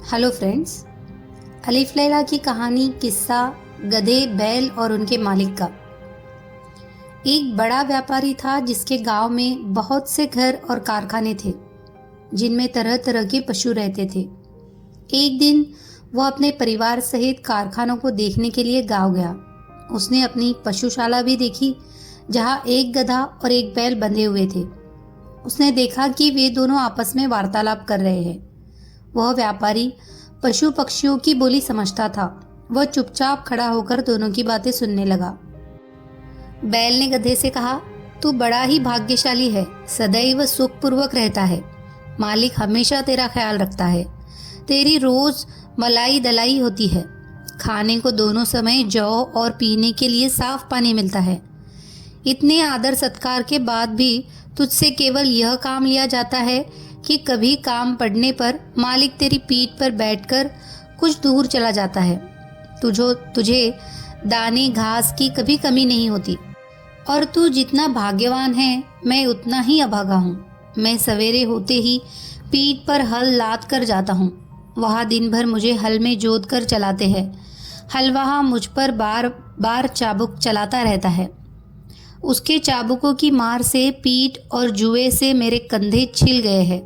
Hello friends. अलिफ लैला की कहानी किस्सा गधे, बैल और उनके मालिक का। एक बड़ा व्यापारी था जिसके गांव में बहुत से घर और कारखाने थे जिनमें तरह तरह के पशु रहते थे। एक दिन वह अपने परिवार सहित कारखानों को देखने के लिए गांव गया। उसने अपनी पशुशाला भी देखी जहां एक गधा और एक बैल बंधे हुए थे। उसने देखा कि वे दोनों आपस में वार्तालाप कर रहे हैं। वह व्यापारी पशु पक्षियों की बोली समझता था। वह चुपचाप खड़ा होकर दोनों की बातें सुनने लगा। बैल ने गधे से कहा, तू बड़ा ही भाग्यशाली है, सदैव सुखपूर्वक रहता है। मालिक हमेशा तेरा ख्याल रखता है। तेरी रोज मलाई दलाई होती है। खाने को दोनों समय जौ और पीने के लिए साफ पानी मिलता है। इतने आदर सत्कार के बाद भी तुझसे केवल यह काम लिया जाता है कि कभी काम पड़ने पर मालिक तेरी पीठ पर बैठकर कुछ दूर चला जाता है। तुझे दाने घास की कभी कमी नहीं होती। और तू जितना भाग्यवान है, मैं उतना ही अभागा हूँ। मैं सवेरे होते ही पीठ पर हल लाद कर जाता हूँ। वहाँ दिन भर मुझे हल में जोत कर चलाते हैं। हलवाहा मुझ पर बार बार चाबुक चलाता रहता है। उसके चाबुकों की मार से पीठ और जुए से मेरे कंधे छिल गए हैं।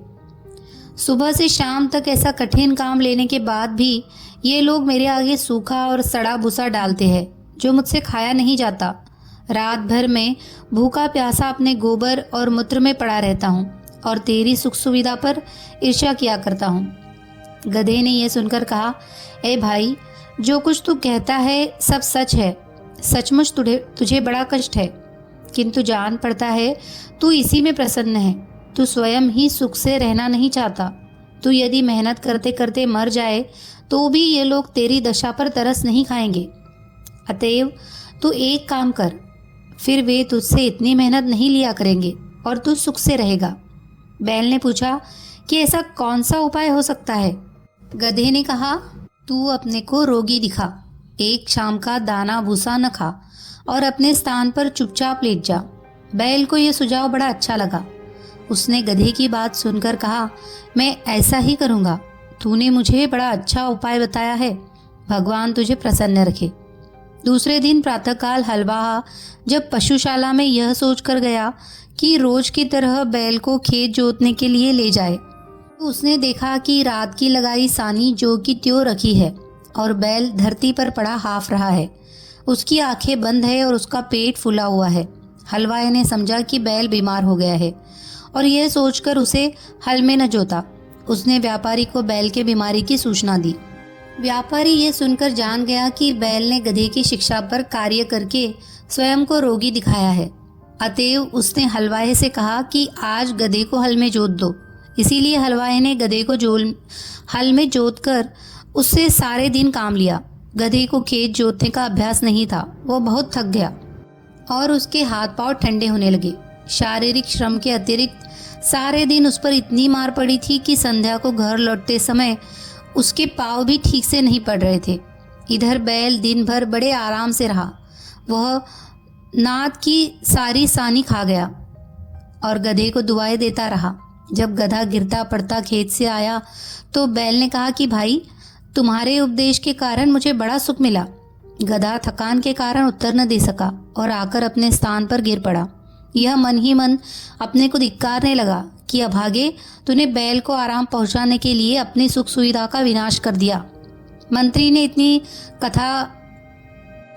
सुबह से शाम तक ऐसा कठिन काम लेने के बाद भी ये लोग मेरे आगे सूखा और सड़ा भूसा डालते हैं जो मुझसे खाया नहीं जाता। रात भर मैं भूखा प्यासा अपने गोबर और मूत्र में पड़ा रहता हूँ और तेरी सुख सुविधा पर ईर्ष्या किया करता हूँ। गधे ने यह सुनकर कहा, ए भाई, जो कुछ तू कहता है सब सच है। सचमुच तुझे बड़ा कष्ट है, किंतु जान पड़ता है तू इसी में प्रसन्न है। तू स्वयं ही सुख से रहना नहीं चाहता। तू यदि मेहनत करते करते मर जाए तो भी ये लोग तेरी दशा पर तरस नहीं खाएंगे। अतएव तू एक काम कर, फिर वे तुझसे इतनी मेहनत नहीं लिया करेंगे और तू सुख से रहेगा। बैल ने पूछा कि ऐसा कौन सा उपाय हो सकता है। गधे ने कहा, तू अपने को रोगी दिखा, एक शाम का दाना भूसा न खा और अपने स्थान पर चुपचाप लेट जा। बैल को यह सुझाव बड़ा अच्छा लगा। उसने गधे की बात सुनकर कहा, मैं ऐसा ही करूँगा। तूने मुझे बड़ा अच्छा उपाय बताया है। भगवान तुझे प्रसन्न रखे। दूसरे दिन प्रातःकाल हलवाहा जब पशुशाला में यह सोचकर गया कि रोज की तरह बैल को खेत जोतने के लिए ले जाए, तो उसने देखा कि रात की लगाई सानी जो की त्यों रखी है और बैल धरती पर पड़ा हाफ रहा है। उसकी आंखें बंद है और उसका पेट फूला हुआ है। हलवाई ने समझा कि बैल बीमार हो गया है और यह सोचकर उसे हल में न जोता। उसने व्यापारी को बैल के बीमारी की सूचना दी। व्यापारी यह सुनकर जान गया कि बैल ने गधे की शिक्षा पर कार्य करके स्वयं को रोगी दिखाया है। अतएव उसने हलवाई से कहा कि आज गधे को हल में जोत दो। इसीलिए हलवाई ने गधे को हल में जोत कर उससे सारे दिन काम लिया। गधे को खेत जोतने का अभ्यास नहीं था। वह बहुत थक गया और उसके हाथ पांव ठंडे होने लगे। शारीरिक श्रम के अतिरिक्त सारे दिन उस पर इतनी मार पड़ी थी कि संध्या को घर लौटते समय उसके पाँव भी ठीक से नहीं पड़ रहे थे। इधर बैल दिन भर बड़े आराम से रहा। वह नाद की सारी सानी खा गया और गधे को दुआएं देता रहा। जब गधा गिरता पड़ता खेत से आया तो बैल ने कहा कि भाई, तुम्हारे उपदेश के कारण मुझे बड़ा सुख मिला। गधा थकान के कारण उत्तर न दे सका और आकर अपने स्थान पर गिर पड़ा। यह मन ही मन अपने को धिक्कारने लगा कि अभागे, तूने बैल को आराम पहुंचाने के लिए अपनी सुख सुविधा का विनाश कर दिया। मंत्री ने इतनी कथा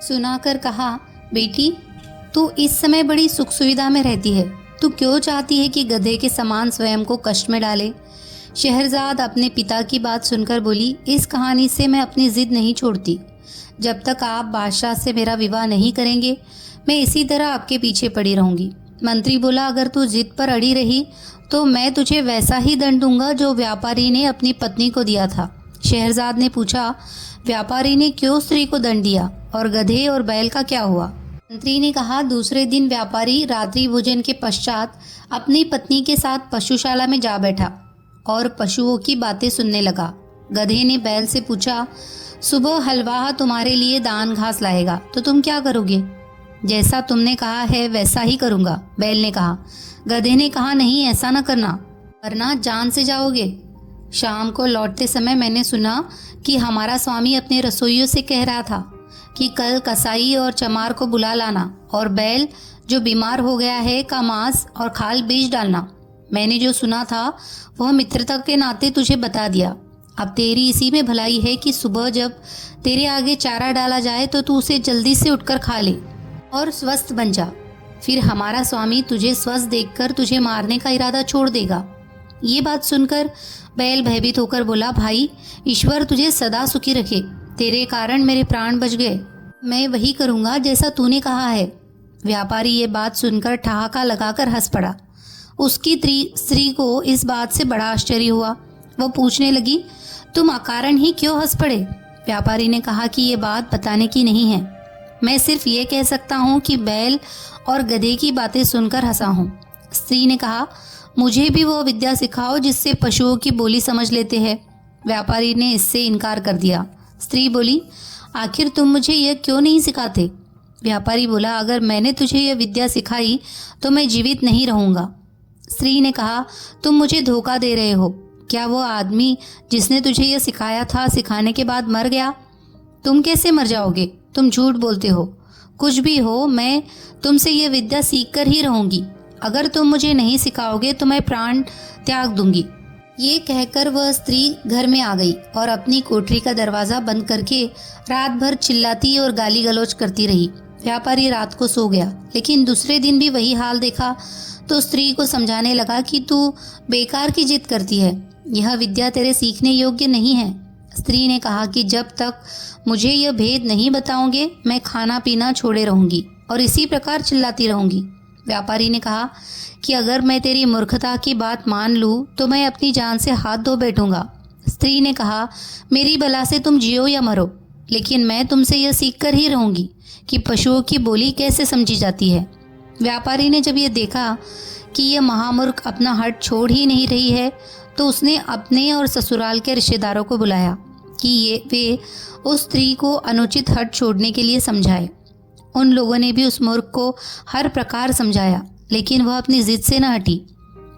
सुनाकर कहा, बेटी, तू इस समय बड़ी सुख सुविधा में रहती है। तू क्यों चाहती है कि गधे के समान स्वयं को कष्ट में डाले। शहरजाद अपने पिता की बात सुनकर बोली, इस कहानी से मैं अपनी जिद नहीं छोड़ती। जब तक आप बादशाह से मेरा विवाह नहीं करेंगे, मैं इसी तरह आपके पीछे पड़ी रहूंगी। मंत्री बोला, अगर तू जिद पर अड़ी रही तो मैं तुझे वैसा ही दंड दूंगा जो व्यापारी ने अपनी पत्नी को दिया था। शहरजाद ने पूछा, व्यापारी ने क्यों स्त्री को दंड दिया और गधे और बैल का क्या हुआ। मंत्री ने कहा, दूसरे दिन व्यापारी रात्रि भोजन के पश्चात अपनी पत्नी के साथ पशुशाला में जा बैठा और पशुओं की बातें सुनने लगा। गधे ने बैल से पूछा, सुबह हलवाहा तुम्हारे लिए दान घास लाएगा तो तुम क्या करोगे। जैसा तुमने कहा है वैसा ही करूँगा, बैल ने कहा। गधे ने कहा, नहीं, ऐसा न करना, वरना जान से जाओगे। शाम को लौटते समय मैंने सुना कि हमारा स्वामी अपने रसोइयों से कह रहा था कि कल कसाई और चमार को बुला लाना और बैल जो बीमार हो गया है का मांस और खाल बेच डालना। मैंने जो सुना था वह मित्रता के नाते तुझे बता दिया। अब तेरी इसी में भलाई है कि सुबह जब तेरे आगे चारा डाला जाए तो तू उसे जल्दी से उठकर खा ले और स्वस्थ बन जा। फिर हमारा स्वामी तुझे स्वस्थ देखकर तुझे मारने का इरादा छोड़ देगा। ये बात सुनकर बैल भयभीत होकर बोला, भाई ईश्वर तुझे सदा सुखी रखे, तेरे कारण मेरे प्राण बच गए। मैं वही करूँगा जैसा तूने कहा है। व्यापारी ये बात सुनकर ठहाका लगाकर हंस पड़ा। उसकी स्त्री को इस बात से बड़ा आश्चर्य हुआ। वह पूछने लगी, तुम अकारण ही क्यों हंस पड़े? व्यापारी ने कहा कि ये बात बताने की नहीं है, मैं सिर्फ ये कह सकता हूँ कि बैल और गधे की बातें सुनकर हंसा हूँ। स्त्री ने कहा, मुझे भी वो विद्या सिखाओ जिससे पशुओं की बोली समझ लेते हैं। व्यापारी ने इससे इनकार कर दिया। स्त्री बोली, आखिर तुम मुझे यह क्यों नहीं सिखाते? व्यापारी बोला, अगर मैंने तुझे यह विद्या सिखाई तो मैं जीवित नहीं रहूँगा। स्त्री ने कहा, तुम मुझे धोखा दे रहे हो। क्या वो आदमी जिसने तुझे यह सिखाया था सिखाने के बाद मर गया? तुम कैसे मर जाओगे? तुम झूठ बोलते हो। कुछ भी हो, मैं तुमसे यह विद्या सीख कर ही रहूँगी। अगर तुम मुझे नहीं सिखाओगे तो मैं प्राण त्याग दूंगी। ये कहकर वह स्त्री घर में आ गई और अपनी कोठरी का दरवाज़ा बंद करके रात भर चिल्लाती और गाली गलौज करती रही। व्यापारी रात को सो गया, लेकिन दूसरे दिन भी वही हाल देखा तो स्त्री को समझाने लगा कि तू बेकार की जिद करती है, यह विद्या तेरे सीखने योग्य नहीं है। स्त्री ने कहा कि जब तक मुझे यह भेद नहीं बताओगे मैं खाना पीना छोड़े रहूंगी और इसी प्रकार चिल्लाती रहूंगी। व्यापारी ने कहा कि अगर मैं तेरी मूर्खता की बात मान लूँ तो मैं अपनी जान से हाथ धो बैठूंगा। स्त्री ने कहा, मेरी बला से तुम जियो या मरो, लेकिन मैं तुमसे यह सीख कर ही रहूंगी कि पशुओं की बोली कैसे समझी जाती है। व्यापारी ने जब ये देखा कि यह महामूर्ख अपना हट छोड़ ही नहीं रही है तो उसने अपने और ससुराल के रिश्तेदारों को बुलाया कि वे उस स्त्री को अनुचित हट छोड़ने के लिए समझाए। उन लोगों ने भी उस मूर्ख को हर प्रकार समझाया, लेकिन वह अपनी जिद से न हटी।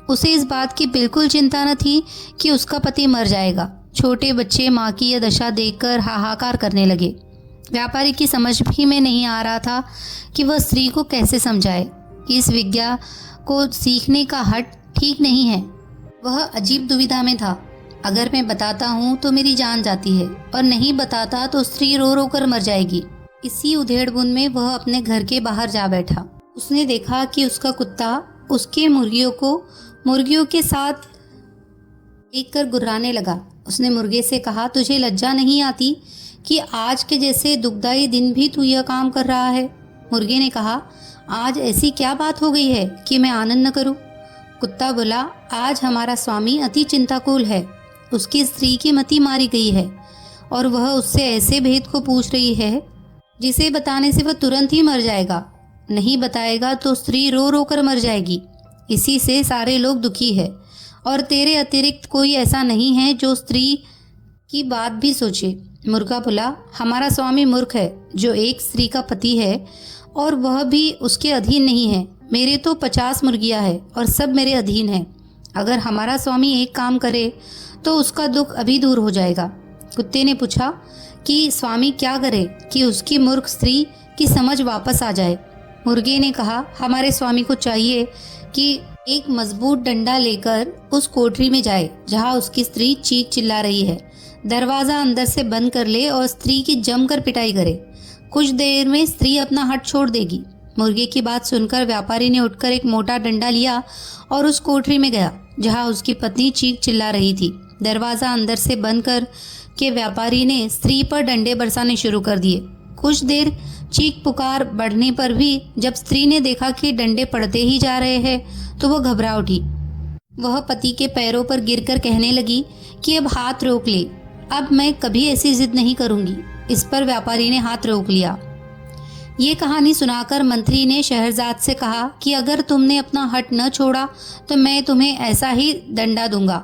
उसे इस बात की बिल्कुल चिंता न थी कि उसका पति मर जाएगा। छोटे बच्चे माँ की यह दशा देखकर हाहाकार करने लगे। व्यापारी की समझ भी में नहीं आ रहा था कि वह स्त्री को कैसे समझाए कि इस विद्या को सीखने का हट ठीक नहीं है। वह अजीब दुविधा में था। अगर मैं बताता हूँ तो मेरी जान जाती है और नहीं बताता तो स्त्री रो रो कर मर जाएगी। इसी उधेड़-बुन में वह अपने घर के बाहर जा बैठा। उसने देखा कि उसका कुत्ता उसके मुर्गियों के साथ देखकर गुर्राने लगा। उसने मुर्गे से कहा, तुझे लज्जा नहीं आती कि आज के जैसे दुखदाई दिन भी तू यह काम कर रहा है? मुर्गे ने कहा, आज ऐसी क्या बात हो गई है कि मैं आनंद न करूं? कुत्ता बोला, आज हमारा स्वामी अति चिंताकुल है। उसकी स्त्री की मति मारी गई है और वह उससे ऐसे भेद को पूछ रही है जिसे बताने से वह तुरंत ही मर जाएगा। नहीं बताएगा तो स्त्री रो रो कर मर जाएगी। इसी से सारे लोग दुखी है और तेरे अतिरिक्त कोई ऐसा नहीं है जो स्त्री की बात भी सोचे। मुर्गा बोला, हमारा स्वामी मूर्ख है जो एक स्त्री का पति है और वह भी उसके अधीन नहीं है। मेरे तो 50 मुर्गियां हैं और सब मेरे अधीन हैं। अगर हमारा स्वामी एक काम करे तो उसका दुख अभी दूर हो जाएगा। कुत्ते ने पूछा कि स्वामी क्या करे कि उसकी मूर्ख स्त्री की समझ वापस आ जाए? मुर्गे ने कहा, हमारे स्वामी को चाहिए कि एक मजबूत डंडा लेकर उस कोठरी में जाए जहां उसकी स्त्री चीख चिल्ला रही है। दरवाज़ा अंदर से बंद कर ले और स्त्री की जमकर पिटाई करे। कुछ देर में स्त्री अपना हट छोड़ देगी। मुर्गे की बात सुनकर व्यापारी ने उठकर एक मोटा डंडा लिया और उस कोठरी में गया जहां उसकी पत्नी चीख चिल्ला रही थी। दरवाज़ा अंदर से बंद कर के व्यापारी ने स्त्री पर डंडे बरसाने शुरू कर दिए। कुछ देर चीख पुकार बढ़ने पर भी जब स्त्री ने देखा कि डंडे पड़ते ही जा रहे हैं तो वह घबरा उठी। वह पति के पैरों पर गिरकर कहने लगी कि अब हाथ रोक ले, अब मैं कभी ऐसी जिद नहीं करूंगी। इस पर व्यापारी ने हाथ रोक लिया। ये कहानी सुनाकर मंत्री ने शहरजाद से कहा कि अगर तुमने अपना हट न छोड़ा तो मैं तुम्हें ऐसा ही दंडा दूंगा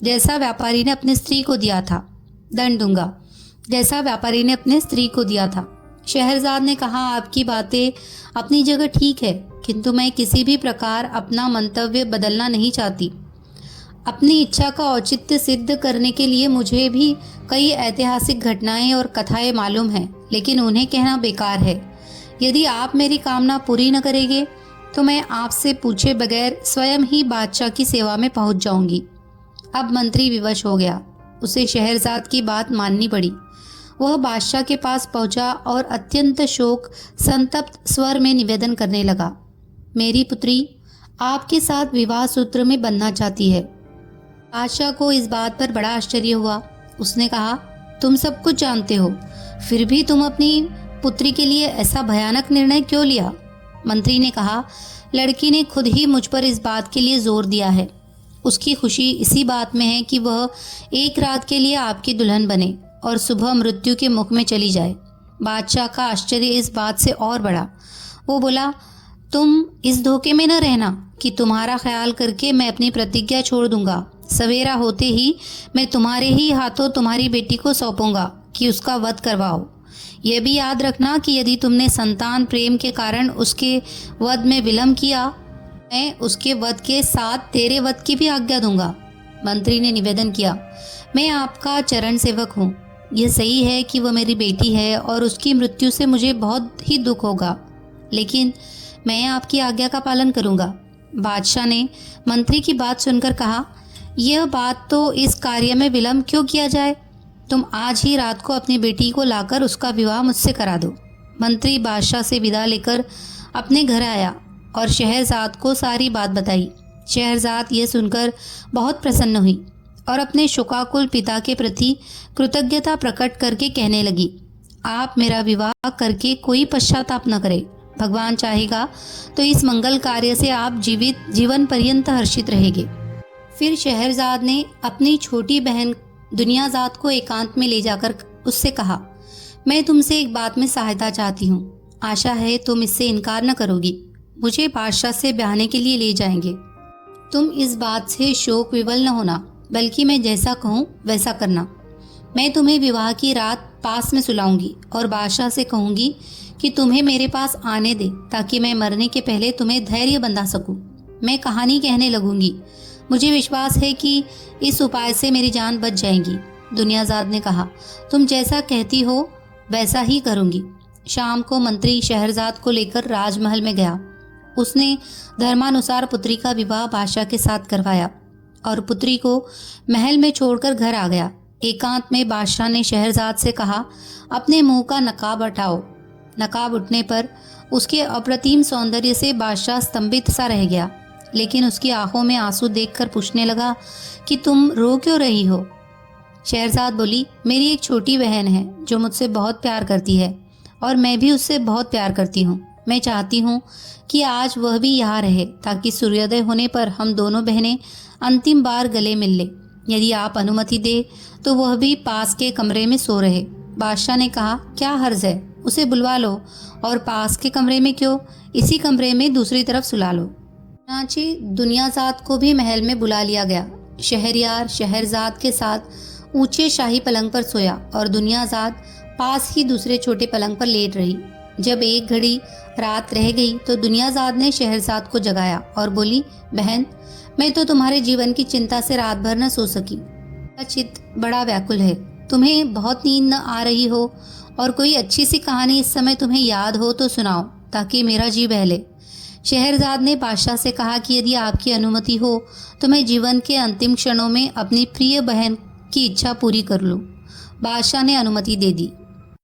जैसा व्यापारी ने अपनी स्त्री को दिया था। दंड दूंगा जैसा व्यापारी ने अपने स्त्री को दिया था। शहरजाद ने कहा, आपकी बातें अपनी जगह ठीक है, किंतु मैं किसी भी प्रकार अपना मंतव्य बदलना नहीं चाहती। अपनी इच्छा का औचित्य सिद्ध करने के लिए मुझे भी कई ऐतिहासिक घटनाएं और कथाएं मालूम हैं, लेकिन उन्हें कहना बेकार है। यदि आप मेरी कामना पूरी न करेंगे तो मैं आपसे पूछे बगैर स्वयं ही बादशाह की सेवा में पहुंच जाऊंगी। अब मंत्री विवश हो गया। उसे शहरजाद की बात माननी पड़ी। वह बादशाह के पास पहुंचा और अत्यंत शोक संतप्त स्वर में निवेदन करने लगा, मेरी पुत्री आपके साथ विवाह सूत्र में बंधना चाहती है। बादशाह को इस बात पर बड़ा आश्चर्य हुआ। उसने कहा, तुम सब कुछ जानते हो, फिर भी तुम अपनी पुत्री के लिए ऐसा भयानक निर्णय क्यों लिया? मंत्री ने कहा, लड़की ने खुद ही मुझ पर इस बात के लिए जोर दिया है। उसकी खुशी इसी बात में है कि वह एक रात के लिए आपकी दुल्हन बने और सुबह मृत्यु के मुख में चली जाए। बादशाह का आश्चर्य इस बात से और बढ़ा। वो बोला, तुम इस धोखे में न रहना कि तुम्हारा ख्याल करके मैं अपनी प्रतिज्ञा छोड़ दूंगा। सवेरा होते ही मैं तुम्हारे ही हाथों तुम्हारी बेटी को सौंपूंगा कि उसका वध करवाओ। यह भी याद रखना कि यदि तुमने संतान प्रेम के कारण उसके वध में विलंब किया, मैं उसके वध के साथ तेरे वध की भी आज्ञा दूंगा। मंत्री ने निवेदन किया, मैं आपका चरण सेवक हूँ। यह सही है कि वह मेरी बेटी है और उसकी मृत्यु से मुझे बहुत ही दुख होगा, लेकिन मैं आपकी आज्ञा का पालन करूंगा। बादशाह ने मंत्री की बात सुनकर कहा, यह बात तो इस कार्य में विलंब क्यों किया जाए? तुम आज ही रात को अपनी बेटी को लाकर उसका विवाह मुझसे करा दो। मंत्री बादशाह से विदा लेकर अपने घर आया और शहरजाद को सारी बात बताई। शहरजाद यह सुनकर बहुत प्रसन्न हुई और अपने शोकाकुल पिता के प्रति कृतज्ञता प्रकट करके कहने लगी, आप मेरा विवाह करके कोई पश्चाताप न करें। भगवान चाहेगा तो इस मंगल कार्य से आप जीवन पर्यंत हर्षित रहेंगे। फिर शहरजाद ने अपनी छोटी बहन दुनियाजाद को एकांत में ले जाकर उससे कहा, मैं तुमसे एक बात में सहायता चाहती हूँ। आशा है तुम इससे इनकार न करोगी। मुझे बादशाह से ब्याहने के लिए ले जाएंगे। तुम इस बात से शोक विवल न होना, बल्कि मैं जैसा कहूँ वैसा करना। मैं तुम्हें विवाह की रात पास में सुलाऊंगी और बादशाह से कहूँगी कि तुम्हें मेरे पास आने दे, ताकि मैं मरने के पहले तुम्हें धैर्य बंधा सकूं। मैं कहानी कहने लगूंगी। मुझे विश्वास है कि इस उपाय से मेरी जान बच जाएगी। दुनियाजाद ने कहा, तुम जैसा कहती हो वैसा ही करूंगी। शाम को मंत्री शहरजाद को लेकर राजमहल में गया। उसने धर्मानुसार पुत्री का विवाह बादशाह के साथ करवाया और पुत्री को महल में छोड़कर घर आ गया। एकांत में बादशाह ने शहरजाद से कहा, अपने मुंह का नकाब हटाओ। नकाब उठने पर उसके अप्रतिम सौंदर्य से बादशाह स्तंभित सा रह गया, लेकिन उसकी आंखों में आंसू देखकर पूछने लगा कि तुम रो क्यों रही हो? शहरजाद बोली, मेरी एक छोटी बहन है जो मुझसे बहुत प्यार करती है और मैं भी उससे बहुत प्यार करती हूँ। मैं चाहती हूँ कि आज वह भी यहाँ रहे, ताकि सूर्योदय होने पर हम दोनों बहनें अंतिम बार गले मिल लें। यदि आप अनुमति दे तो वह भी पास के कमरे में सो रहे। बादशाह ने कहा, क्या हर्ज है, उसे बुलवा लो। और पास के कमरे में क्यों, इसी कमरे में दूसरी तरफ सुला लो। चुनांचे दुनियाजाद को भी महल में बुला लिया गया। शहरयार शहरजाद के साथ ऊंचे शाही पलंग पर सोया और दुनियाजाद पास ही दूसरे छोटे पलंग पर लेट रही। जब एक घड़ी रात रह गई तो दुनियाजाद ने शहरजाद को जगाया और बोली, बहन, मैं तो तुम्हारे जीवन की चिंता से रात भर न सो सकी। मेरा चित्त बड़ा व्याकुल है। तुम्हें बहुत नींद न आ रही हो और कोई अच्छी सी कहानी इस समय तुम्हें याद हो तो सुनाओ, ताकि मेरा जी बहले। शहरजाद ने बादशाह से कहा कि यदि आपकी अनुमति हो तो मैं जीवन के अंतिम क्षणों में अपनी प्रिय बहन की इच्छा पूरी कर लूं। बादशाह ने अनुमति दे दी।